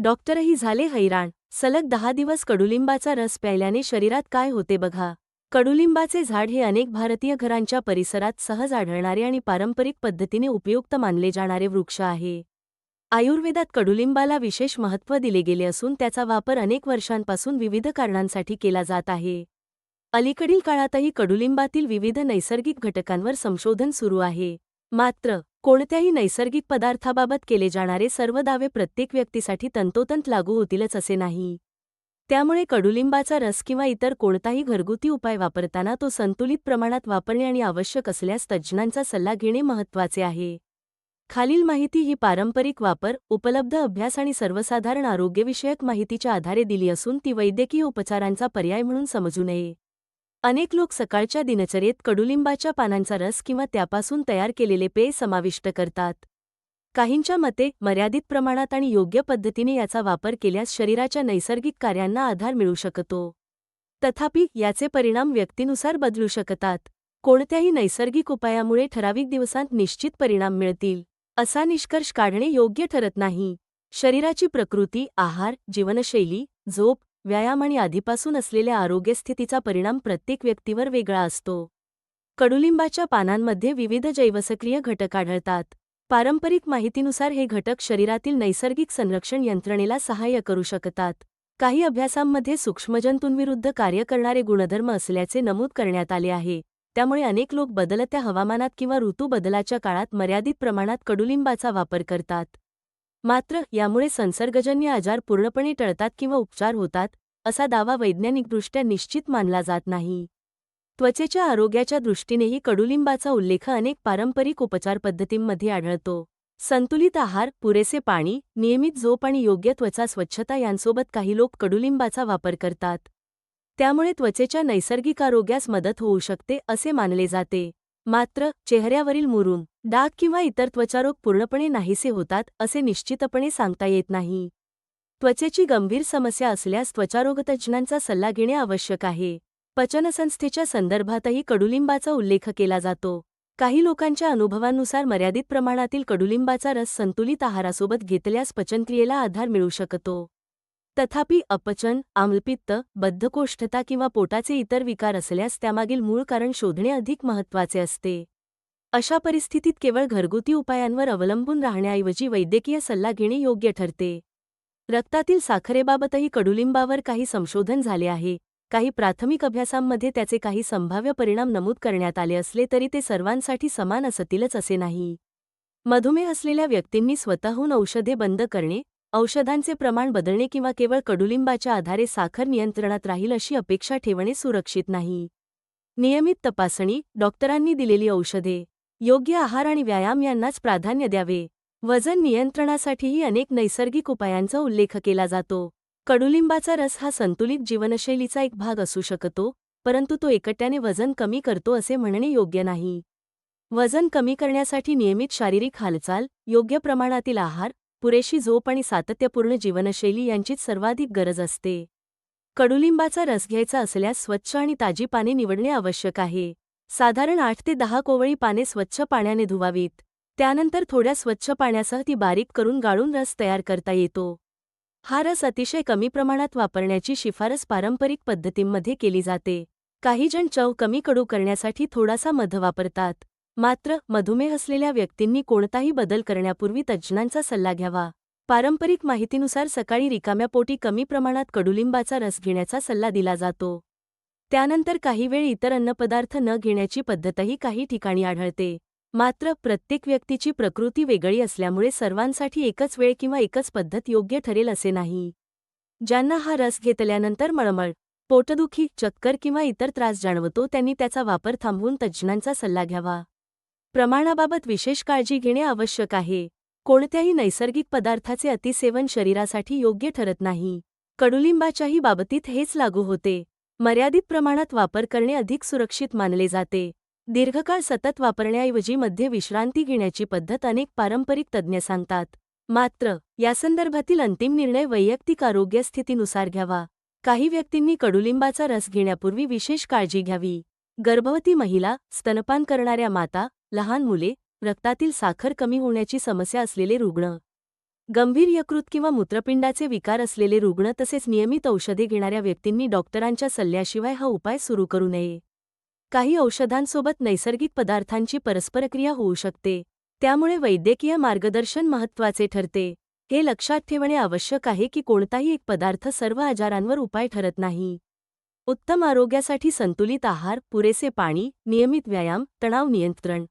डॉक्टरही झाले हैराण. सलग 10 दिवस कडुलिंबाचा रस प्यायल्याने शरीरात काय होते बघा. कडुलिंबाचे झाड हे अनेक भारतीय घरांच्या परिसरात सहज आढळणारे आणि पारंपरिक पद्धतीने उपयुक्त मानले जाणारे वृक्ष आहे. आयुर्वेदात कडुलिंबाला विशेष महत्त्व दिले गेले असून त्याचा वापर अनेक वर्षांपासून विविध कारणांसाठी केला जात आहे. अलीकडील काळातही कडुलिंबातील विविध नैसर्गिक घटकांवर संशोधन सुरू आहे. मात्र कोणत्याही नैसर्गिक पदार्थाबाबत केले जाणारे सर्व दावे प्रत्येक व्यक्तीसाठी तंतोतंत लागू होतीलच असे नाही. त्यामुळे कडुलिंबाचा रस किंवा इतर कोणताही घरगुती उपाय वापरताना तो संतुलित प्रमाणात वापरणे आणि आवश्यक असल्यास तज्ज्ञांचा सल्ला घेणे महत्त्वाचे आहे. खालील माहिती ही पारंपरिक वापर, उपलब्ध अभ्यास आणि सर्वसाधारण आरोग्यविषयक माहितीच्या आधारे दिली असून ती वैद्यकीय उपचारांचा पर्याय म्हणून समजू नये. अनेक लोक सकाळच्या दिनचर्येत कडुलिंबाच्या पानांचा रस किंवा त्यापासून तयार केलेले पेय समाविष्ट करतात. काहींच्या मते मर्यादित प्रमाणात आणि योग्य पद्धतीने याचा वापर केल्यास शरीराच्या नैसर्गिक कार्यांना आधार मिळू शकतो. तथापि याचे परिणाम व्यक्तीनुसार बदलू शकतात. कोणत्याही नैसर्गिक उपायामुळे ठराविक दिवसांत निश्चित परिणाम मिळतील असा निष्कर्ष काढणे योग्य ठरत नाही. शरीराची प्रकृती, आहार, जीवनशैली, झोप, व्यायाम आणि आधीपासून असलेल्या आरोग्यस्थितीचा परिणाम प्रत्येक व्यक्तीवर वेगळा असतो. कडुलिंबाच्या पानांमध्ये विविध जैवसक्रिय घटक आढळतात. पारंपरिक माहितीनुसार हे घटक शरीरातील नैसर्गिक संरक्षण यंत्रणेला सहाय्य करू शकतात. काही अभ्यासांमध्ये सूक्ष्मजंतूंविरुद्ध कार्य करणारे गुणधर्म असल्याचे नमूद करण्यात आले आहे. त्यामुळे अनेक लोक बदलत्या हवामानात किंवा ऋतू बदलाच्या काळात मर्यादित प्रमाणात कडुलिंबाचा वापर करतात. मात्र यामुळे संसर्गजन्य आजार पूर्णपणे टळतात किंवा उपचार होतात असा दावा वैज्ञानिकदृष्ट्या निश्चित मानला जात नाही. त्वचेच्या आरोग्याच्या दृष्टीनेही कडुलिंबाचा उल्लेख अनेक पारंपरिक उपचार पद्धतींमध्ये आढळतो. संतुलित आहार, पुरेसे पाणी, नियमित झोप आणि योग्य त्वचा स्वच्छता यांसोबत काही लोक कडुलिंबाचा वापर करतात. त्यामुळे त्वचेच्या नैसर्गिक आरोग्यास मदत होऊ शकते असे मानले जाते. मात्र चेहऱ्यावरील मुरूम, डाग किंवा इतर त्वचारोग पूर्णपणे नाहीसे होतात असे निश्चितपणे सांगता येत नाही. त्वचेची गंभीर समस्या असल्यास त्वचारोगतज्ज्ञांचा सल्ला घेणे आवश्यक आहे. पचनसंस्थेच्या संदर्भातही कडुलिंबाचा उल्लेख केला जातो. काही लोकांच्या अनुभवांनुसार मर्यादित प्रमाणातील कडुलिंबाचा रस संतुलित आहारासोबत घेतल्यास पचनक्रियेला आधार मिळू शकतो. तथापि अपचन, आम्लपित्त, बद्धकोष्ठता किंवा पोटाचे इतर विकार असल्यास त्यामागील मूळ कारण शोधणे अधिक महत्त्वाचे असते. अशा परिस्थितीत केवळ घरगुती उपायांवर अवलंबून राहण्याऐवजी वैद्यकीय सल्ला घेणे योग्य ठरते. रक्तातील साखरेबाबतही कडुलिंबावर काही संशोधन झाले आहे. काही प्राथमिक अभ्यासांमध्ये त्याचे काही संभाव्य परिणाम नमूद करण्यात आले असले तरी ते सर्वांसाठी समान असतीलच असे नाही. मधुमेह असलेल्या व्यक्तींनी स्वतःहून औषधे बंद करणे, औषधांचे प्रमाण बदलणे किंवा केवळ कडुलिंबाच्या आधारे साखर नियंत्रणात राहील अशी अपेक्षा ठेवणे सुरक्षित नाही. नियमित तपासणी, डॉक्टरांनी दिलेली औषधे, योग्य आहार आणि व्यायाम यांनाच प्राधान्य द्यावे. वजन नियंत्रणासाठीही अनेक नैसर्गिक उपायांचा उल्लेख केला जातो. कडुलिंबाचा रस हा संतुलित जीवनशैलीचा एक भाग असू शकतो, परंतु तो एकट्याने वजन कमी करतो असे म्हणणे योग्य नाही. वजन कमी करण्यासाठी नियमित शारीरिक हालचाल, योग्य प्रमाणातील आहार, पुरेशी झोप आणि सातत्यपूर्ण जीवनशैली यांचीच सर्वाधिक गरज असते. कडुलिंबाचा रस घ्यायचा असल्यास स्वच्छ आणि ताजी पाने निवडणे आवश्यक आहे. साधारण 8 ते 10 कोवळी पाने स्वच्छ पाण्याने धुवावीत. त्यानंतर थोड्या स्वच्छ पाण्यासह ती बारीक करून गाळून रस तयार करता येतो. हा रस अतिशय कमी प्रमाणात वापरण्याची शिफारस पारंपरिक पद्धतींमध्ये केली जाते. काही जण चव कमी कडू करण्यासाठी थोडासा मध वापरतात. मात्र मधुमेह असलेल्या व्यक्तींनी कोणताही बदल करण्यापूर्वी तज्ज्ञांचा सल्ला घ्यावा. पारंपरिक माहितीनुसार सकाळी रिकाम्या पोटी कमी प्रमाणात कडुलिंबाचा रस घेण्याचा सल्ला दिला जातो. त्यानंतर काही वेळ इतर अन्नपदार्थ न घेण्याची पद्धतही काही ठिकाणी आढळते. मात्र प्रत्येक व्यक्तीची प्रकृती वेगळी असल्यामुळे सर्वांसाठी एकच वेळ किंवा एकच पद्धत योग्य ठरेल असे नाही. ज्यांना हा रस घेतल्यानंतर मळमळ, पोटदुखी, चक्कर किंवा इतर त्रास जाणवतो त्यांनी त्याचा वापर थांबवून तज्ज्ञांचा सल्ला घ्यावा. प्रमाणाबाबत विशेष काळजी घेणे आवश्यक आहे. कोणत्याही नैसर्गिक पदार्थाचे अतिसेवन शरीरासाठी योग्य ठरत नाही. कडुलिंबाच्याही बाबतीत हेच लागू होते. मर्यादित प्रमाणात वापर करणे अधिक सुरक्षित मानले जाते. दीर्घकाळ सतत वापरण्याऐवजी मध्ये विश्रांती घेण्याची पद्धत अनेक पारंपरिक तज्ज्ञ सांगतात. मात्र यासंदर्भातील अंतिम निर्णय वैयक्तिक आरोग्यस्थितीनुसार घ्यावा. काही व्यक्तींनी कडुलिंबाचा रस घेण्यापूर्वी विशेष काळजी घ्यावी. गर्भवती महिला, स्तनपान करणाऱ्या माता, लहान मुले, रक्तातील साखर कमी होण्याची समस्या असलेले रुग्ण गंभीर यकृत किंवा मूत्रपिंडाचे विकार असलेले रुग्ण तसेच नियमित औषधे घेणाऱ्या व्यक्तींनी डॉक्टरांच्या सल्ल्याशिवाय हा उपाय सुरू करू नये. काही औषधांसोबत नैसर्गिक पदार्थांची परस्परक्रिया होऊ शकते, त्यामुळे वैद्यकीय मार्गदर्शन महत्त्वाचे ठरते. हे लक्षात ठेवणे आवश्यक आहे की कोणताही एक पदार्थ सर्व आजारांवर उपाय ठरत नाही. उत्तम आरोग्यासाठी संतुलित आहार, पुरेसे पाणी, नियमित व्यायाम, तणाव नियंत्रण,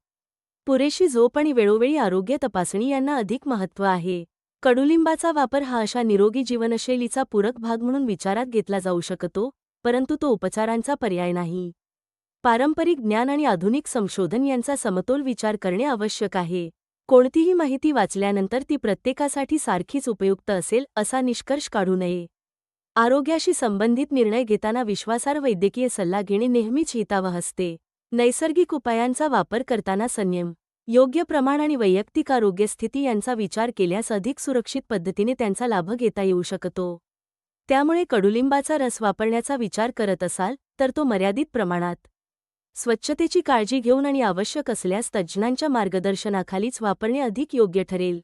पुरेशी झोप आणि वेळोवेळी आरोग्य तपासणी यांना अधिक महत्त्व आहे. कडुलिंबाचा वापर हा अशा निरोगी जीवनशैलीचा पूरक भाग म्हणून विचारात घेतला जाऊ शकतो, परंतु तो उपचारांचा पर्याय नाही. पारंपरिक ज्ञान आणि आधुनिक संशोधन यांचा समतोल विचार करणे आवश्यक आहे. कोणतीही माहिती वाचल्यानंतर ती प्रत्येकासाठी सारखीच उपयुक्त असेल असा निष्कर्ष काढू नये. आरोग्याशी संबंधित निर्णय घेताना विश्वासार्ह वैद्यकीय सल्ला घेणे नेहमीच हितावह असते. नैसर्गिक उपायांचा वापर करताना संयम, योग्य प्रमाण आणि वैयक्तिक आरोग्य स्थिती यांचा विचार केल्यास अधिक सुरक्षित पद्धतीने त्यांचा लाभ घेता येऊ शकतो. त्यामुळे कडुलिंबाचा रस वापरण्याचा विचार करत असाल तर तो मर्यादित प्रमाणात, स्वच्छतेची काळजी घेऊन आणि आवश्यक असल्यास तज्ज्ञांच्या मार्गदर्शनाखालीच वापरणे अधिक योग्य ठरेल.